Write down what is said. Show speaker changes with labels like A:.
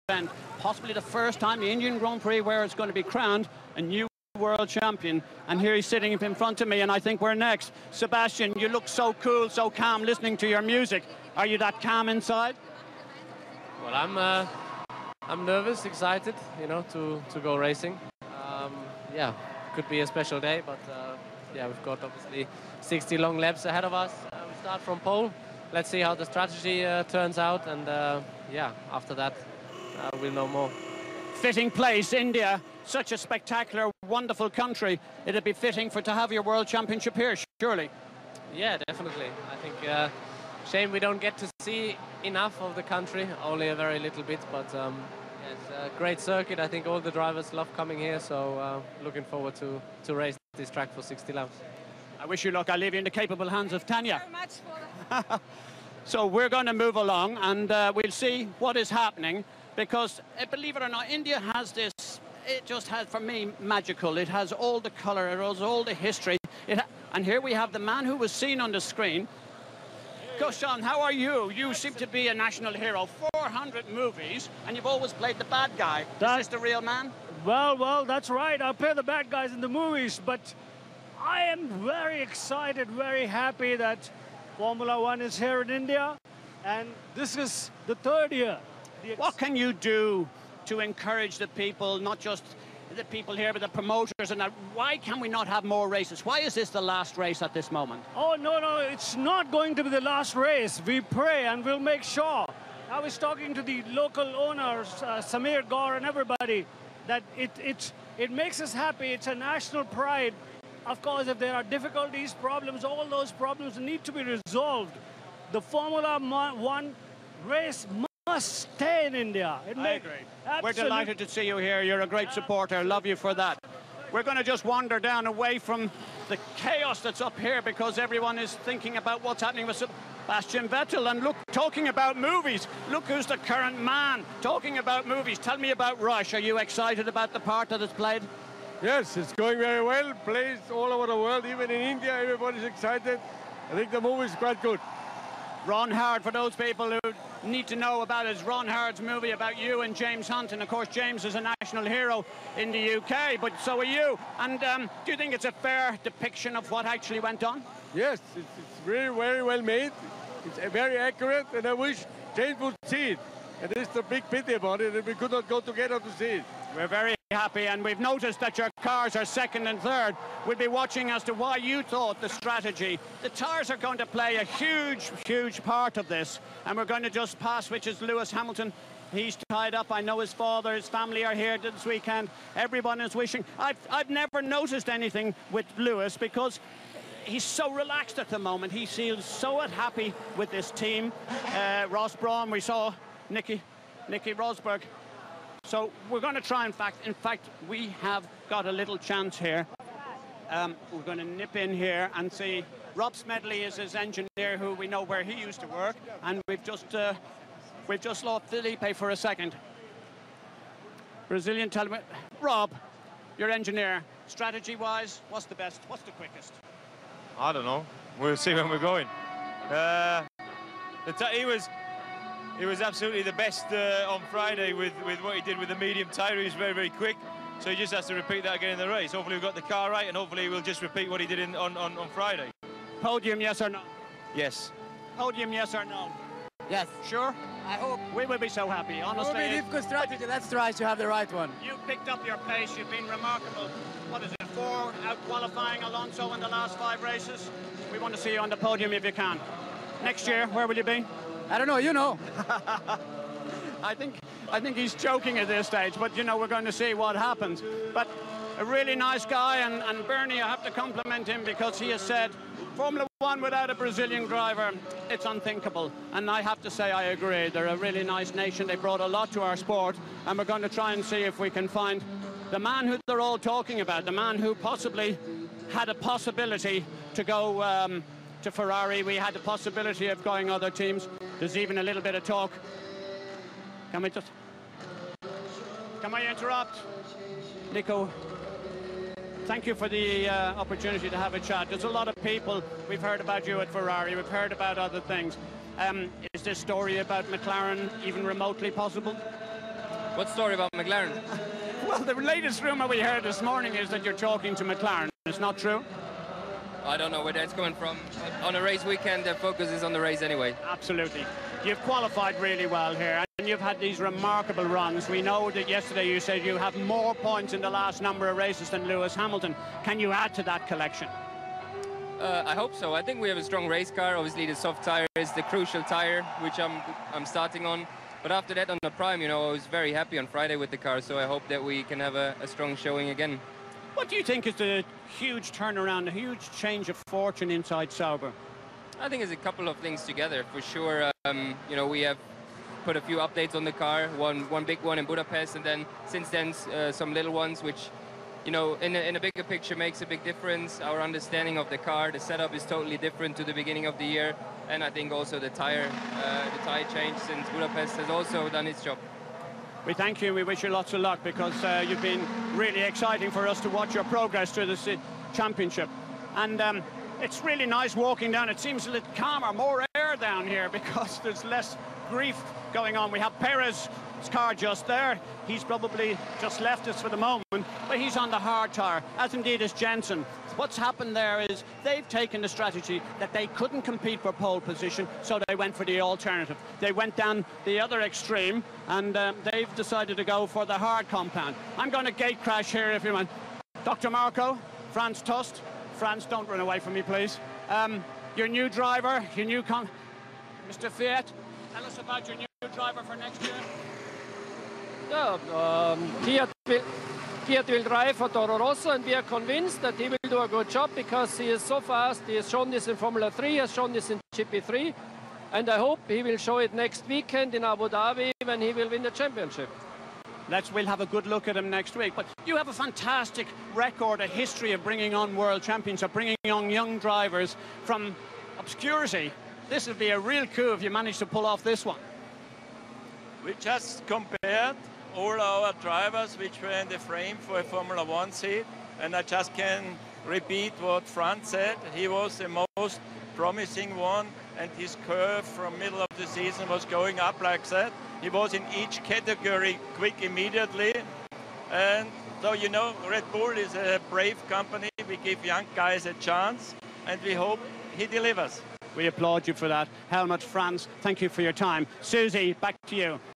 A: event, possibly the first time the Indian Grand Prix where it's going to be crowned a new world champion. And here he's sitting in front of me, and I think we're next. Sebastian, you look so cool, so calm listening to your music. Are you that calm inside?
B: Well, I'm nervous, excited, you know, to go racing. Yeah, could be a special day, but yeah, we've got obviously 60 long laps ahead of us. We start from pole. Let's see how the strategy turns out, and yeah, after that we'll know more.
A: Fitting place, India, such a spectacular, wonderful country. It'd be fitting to have your World Championship here, surely.
B: Yeah, definitely. I think shame we don't get to see enough of the country, only a very little bit, but yeah, it's a great circuit. I think all the drivers love coming here, so looking forward to race this track for 60 laps.
A: I wish you luck. I'll leave you in the capable hands of Tanya.
C: Thank you very much for that.
A: So we're going to move along, and we'll see what is happening, because believe it or not, India has this, it just has, for me, magical. It has all the colour, it has all the history. And here we have the man who was seen on the screen. Kushan, how are you? You seem to be a national hero. 400 movies, and you've always played the bad guy. Is this the real man?
D: Well, that's right. I play the bad guys in the movies, but I am very excited, very happy that Formula One is here in India, and this is the third year.
A: What can you do to encourage the people, not just the people here, but the promoters, and that? Why can we not have more races? Why is this the last race at this moment?
D: Oh, no, it's not going to be the last race. We pray and we'll make sure. I was talking to the local owners, Samir Gaur and everybody, that it makes us happy. It's a national pride. Of course, if there are difficulties, problems, all those problems need to be resolved. The Formula One race must stay in India.
A: I agree. We're delighted to see you here. You're a great supporter. Love you for that. We're going to just wander down away from the chaos that's up here, because everyone is thinking about what's happening with Sebastian Vettel. And look, talking about movies, look who's the current man talking about movies. Tell me about Rush. Are you excited about the part that it's played?
E: Yes, it's going very well. Plays all over the world, even in India. Everybody's excited. I think the movie is quite good.
A: Ron Howard, for those people who need to know about it, is Ron Howard's movie about you and James Hunt. And of course, James is a national hero in the UK, but so are you. And do you think it's a fair depiction of what actually went on?
E: Yes, it's very, very well made. It's very accurate, and I wish James would see it. And this is the big pity about it, that we could not go together to see it.
A: We're very happy, and we've noticed that your cars are second and third. We'll be watching as to why you thought the strategy. The tyres are going to play a huge, huge part of this, and we're going to just pass, which is Lewis Hamilton. He's tied up. I know his father, his family are here this weekend. Everyone is wishing. I've never noticed anything with Lewis, because he's so relaxed at the moment. He feels so happy with this team. Ross Brawn, we saw Nicky Rosberg. So we're going to try, in fact, we have got a little chance here. We're going to nip in here and see. Rob Smedley is his engineer, who we know where he used to work, and we've just lost Felipe for a second. Brazilian television. Rob, your engineer, strategy-wise, what's the best? What's the quickest?
F: I don't know. We'll see when we're going. He was absolutely the best on Friday with what he did with the medium tyre. He was very, very quick. So he just has to repeat that again in the race. Hopefully we've got the car right, and hopefully we'll just repeat what he did on Friday.
A: Podium, yes or no?
F: Yes.
A: Podium, yes or no?
G: Yes.
A: Sure?
G: I hope.
A: We will be so happy, honestly.
G: It will be a difficult strategy. Let's try to have the right one.
A: You picked up your pace. You've been remarkable. What is it, 4 out qualifying Alonso in the last 5 races? We want to see you on the podium if you can. Next year, where will you be?
G: I don't know, you know.
A: I think he's joking at this stage, but you know, we're going to see what happens. But a really nice guy, and Bernie, I have to compliment him, because he has said Formula One without a Brazilian driver, it's unthinkable. And I have to say I agree. They're a really nice nation. They brought a lot to our sport, and we're going to try and see if we can find the man who they're all talking about, the man who possibly had a possibility to go to Ferrari. We had the possibility of going other teams. There's even a little bit of talk. Can I interrupt? Nico, thank you for the opportunity to have a chat. There's a lot of people. We've heard about you at Ferrari. We've heard about other things. Is this story about McLaren even remotely possible?
C: What story about McLaren?
A: Well, the latest rumour we heard this morning is that you're talking to McLaren. It's not true?
C: I don't know where that's coming from. On a race weekend, their focus is on the race anyway.
A: Absolutely. You've qualified really well here, and you've had these remarkable runs. We know that yesterday you said you have more points in the last number of races than Lewis Hamilton. Can you add to that collection?
C: I hope so. I think we have a strong race car. Obviously, the soft tire is the crucial tire, which I'm starting on. But after that, on the prime, you know, I was very happy on Friday with the car, so I hope that we can have a strong showing again.
A: What do you think is the huge turnaround, a huge change of fortune inside Sauber?
C: I think it's a couple of things together. For sure, you know, we have put a few updates on the car, one big one in Budapest, and then since then some little ones, which, you know, in a bigger picture makes a big difference. Our understanding of the car, the setup is totally different to the beginning of the year, and I think also the tire change since Budapest has also done its job.
A: We thank you and we wish you lots of luck, because you've been really exciting for us to watch your progress through this championship. And it's really nice walking down. It seems a little calmer, more air down here because there's less grief going on. We have Perez's car just there. He's probably just left us for the moment, but he's on the hard tire, as indeed is Jensen. What's happened there is they've taken the strategy that they couldn't compete for pole position, so they went for the alternative. They went down the other extreme, and they've decided to go for the hard compound. I'm going to gate crash here if you want. Dr. Marco, Franz Tost. Franz, don't run away from me, please. Your new driver, your new Mr. Fiat, tell us about your new driver for next year.
H: Yeah, Fiat will drive for Toro Rosso, and we are convinced that he will do a good job because he is so fast. He has shown this in Formula 3, he has shown this in GP3, and I hope he will show it next weekend in Abu Dhabi when he will win the championship.
A: We'll have a good look at him next week. But you have a fantastic record, a history of bringing on world champions, of bringing on young drivers from obscurity. This would be a real coup if you manage to pull off this one.
I: We just compared all our drivers which were in the frame for a Formula 1 seat, and I just can repeat what Franz said. He was the most promising one, and his curve from middle of the season was going up like that. He was in each category quick immediately, and so, you know, Red Bull is a brave company. We give young guys a chance, and we hope he delivers.
A: We applaud you for that. Helmut, Franz, thank you for your time. Susie, back to you.